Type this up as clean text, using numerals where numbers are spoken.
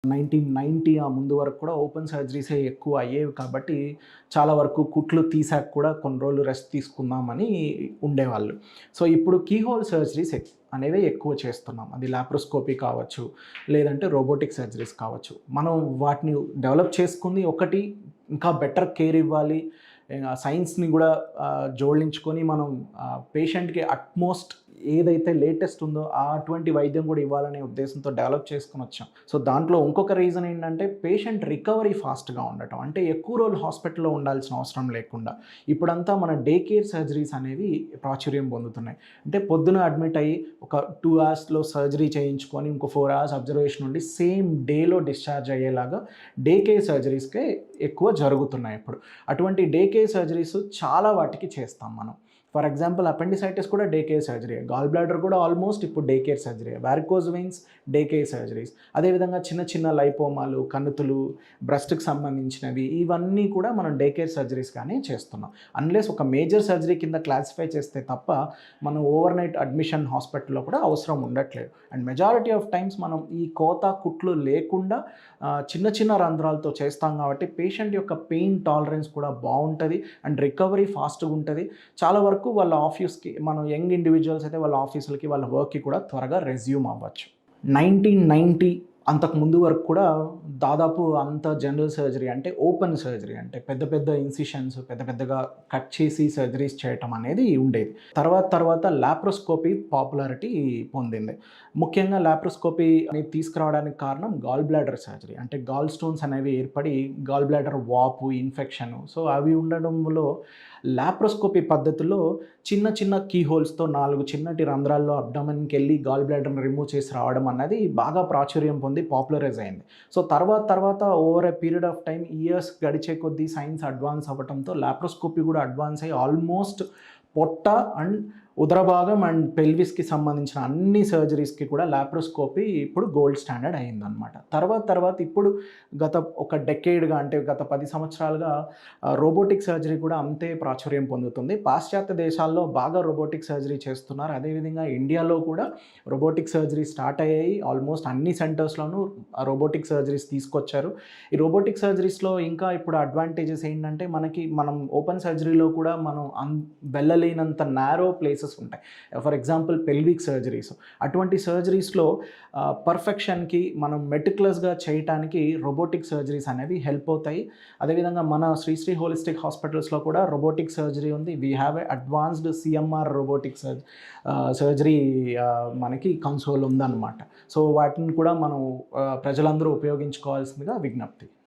1990 ఆ ముందు వరకు కూడా ఓపెన్ సర్జరీసే ఎక్కువ అయ్యేవి కాబట్టి, చాలా వరకు కుట్లు తీసాక కూడా కొన్ని రోజులు రెస్ట్ తీసుకుందామని ఉండేవాళ్ళు. సో, ఇప్పుడు కీహోల్ సర్జరీస్ అనేవి ఎక్కువ చేస్తున్నాం. అది లాప్రోస్కోపీ కావచ్చు, లేదంటే రోబోటిక్ సర్జరీస్ కావచ్చు. మనం వాటిని డెవలప్ చేసుకుంది ఒకటి, ఇంకా బెటర్ కేర్ ఇవ్వాలి. సైన్స్‌ని గూడా జోడించుకొని మనం పేషెంట్‌కి అట్‌మోస్ట్ ఏదైతే లేటెస్ట్ ఉందో అటువంటి వైద్యం కూడా ఇవ్వాలనే ఉద్దేశంతో డెవలప్ చేసుకొనొచ్చాం. సో, దాంట్లో ఇంకొక రీజన్ ఏంటంటే పేషెంట్ రికవరీ ఫాస్ట్‌గా ఉండటం. అంటే ఎక్కువ రోజులు హాస్పిటల్‌లో ఉండాల్సిన అవసరం లేకుండా. ఇప్పుడంతా మన డే కేర్ సర్జరీస్ అనేవి ప్రాచుర్యం పొందుతున్నాయి. అంటే పొద్దున అడ్మిట్ అయ్యి ఒక 2 అవర్స్‌లో సర్జరీ చేయించుకొని ఇంకో 4 అవర్స్ అబ్జర్వేషన్ ఉండి సేమ్ డేలో డిశ్చార్జ్ అయ్యేలాగా డే కేర్ సర్జరీస్‌కే ఎక్కువ జరుగుతున్నాయి ఇప్పుడు. అటువంటి డే కేర్ సర్జరీస్ చాలా వాటికి చేస్తాం మనం. ఫర్ ఎగ్జాంపుల్ అపెండిసైటిస్ కూడా డే కేర్ సర్జరీయే. గాల్ బ్లాడర్ కూడా ఆల్మోస్ట్ ఇప్పుడు డే కేర్ సర్జరీయే. Varicose veins day care surgeries. అదేవిధంగా చిన్న చిన్న లైపోమాలు, కణుతులు, బ్రెస్ట్‌కి సంబంధించినవి ఇవన్నీ కూడా మనం డే కేర్ సర్జరీస్‌గానే చేస్తున్నాం. అన్‌లెస్ ఒక మేజర్ సర్జరీ కింద క్లాసిఫై చేస్తే తప్ప మనం ఓవర్ నైట్ అడ్మిషన్ హాస్పిటల్‌లో కూడా అవసరం ఉండట్లేదు. అండ్ మెజారిటీ ఆఫ్ టైమ్స్ మనం ఈ కోత, కుట్లు లేకుండా చిన్న చిన్న రంధ్రాలతో చేస్తాం కాబట్టి పేషెంట్ యొక్క పెయిన్ టాలరెన్స్ కూడా బావుంటది. అండ్ రికవరీ ఫాస్ట్‌గా ఉంటది. చాలా వరకు వాళ్ళ ఆఫీస్‌కి మనం యంగ్ ఇండివిడ్యువల్స్ అయితే వాళ్ళ ఆఫీసులకి, వాళ్ళ వర్క్‌కి కూడా త్వరగా రెజ్యూమ్ అవ్వచ్చు. 1990 అంతకు ముందు వరకు కూడా దాదాపు అంత జనరల్ సర్జరీ అంటే ఓపెన్ సర్జరీ అంటే పెద్ద పెద్ద ఇన్సిషన్స్ పెద్ద పెద్దగా కట్ చేసి సర్జరీస్ చేయటం అనేది ఉండేది. తర్వాత లాప్రోస్కోపీ పాపులారిటీ పొందింది. ముఖ్యంగా లాప్రోస్కోపీ అనేది తీసుకురావడానికి కారణం గాల్ బ్లాడర్ సర్జరీ. అంటే గాల్ స్టోన్స్ అనేవి ఏర్పడి గాల్ బ్లాడర్ వాపు, ఇన్ఫెక్షన్ సో అవి ఉండడంలో లాప్రోస్కోపీ పద్ధతిలో చిన్న చిన్న కీ హోల్స్‌తో 4 చిన్నటి రంధ్రాల్లో అబ్డామెన్‌కి వెళ్ళి గాల్ బ్లాడర్‌ని రిమూవ్ చేసి రావడం అన్నది బాగా ప్రాచుర్యం పొంది పాపులరైజ్ అయింది. సో, తర్వాత over a period of time years గడిచే కొద్దీ సైన్స్ అడ్వాన్స్ అవ్వటంతో లాప్రోస్కోపీ కూడా అడ్వాన్స్ అయ్యి ఆల్మోస్ట్ పొట్ట అండ్ ఉదర భాగం అండ్ పెల్విస్‌కి సంబంధించిన అన్ని సర్జరీస్‌కి కూడా లాప్రోస్కోపీ ఇప్పుడు గోల్డ్ స్టాండర్డ్ అయిందనమాట. తర్వాత ఇప్పుడు గత ఒక డెకేడ్‌గా అంటే గత 10 సంవత్సరాలుగా రోబోటిక్ సర్జరీ కూడా అంతే ప్రాచుర్యం పొందుతుంది. పాశ్చాత్య దేశాల్లో బాగా రోబోటిక్ సర్జరీ చేస్తున్నారు. అదేవిధంగా ఇండియాలో కూడా రోబోటిక్ సర్జరీ స్టార్ట్ అయ్యాయి. ఆల్మోస్ట్ అన్ని సెంటర్స్‌లోనూ రోబోటిక్ సర్జరీస్ తీసుకొచ్చారు. ఈ రోబోటిక్ సర్జరీస్‌లో ఇంకా ఇప్పుడు అడ్వాంటేజెస్ ఏంటంటే మనం ఓపెన్ సర్జరీలో కూడా మనం వెళ్ళలేనంత నారో ప్లేసెస్ ఉంటాయి. For example pelvic surgeries. అటువంటి సర్జరీస్‌లో పర్ఫెక్షన్‌కి మనం మెటిక్యులస్‌గా చేయటానికి రోబోటిక్ సర్జరీస్ అనేవి హెల్ప్ అవుతాయి. అదేవిధంగా మన శ్రీశ్రీ హోలిస్టిక్ హాస్పిటల్స్‌లో కూడా రోబోటిక్ సర్జరీ ఉంది. We have a advanced CMR robotic surgery మనకి కన్సోల్ ఉందన్నమాట. సో, వాటిని కూడా మనం ప్రజలందరూ ఉపయోగించుకోవాల్సిందిగా విజ్ఞప్తి.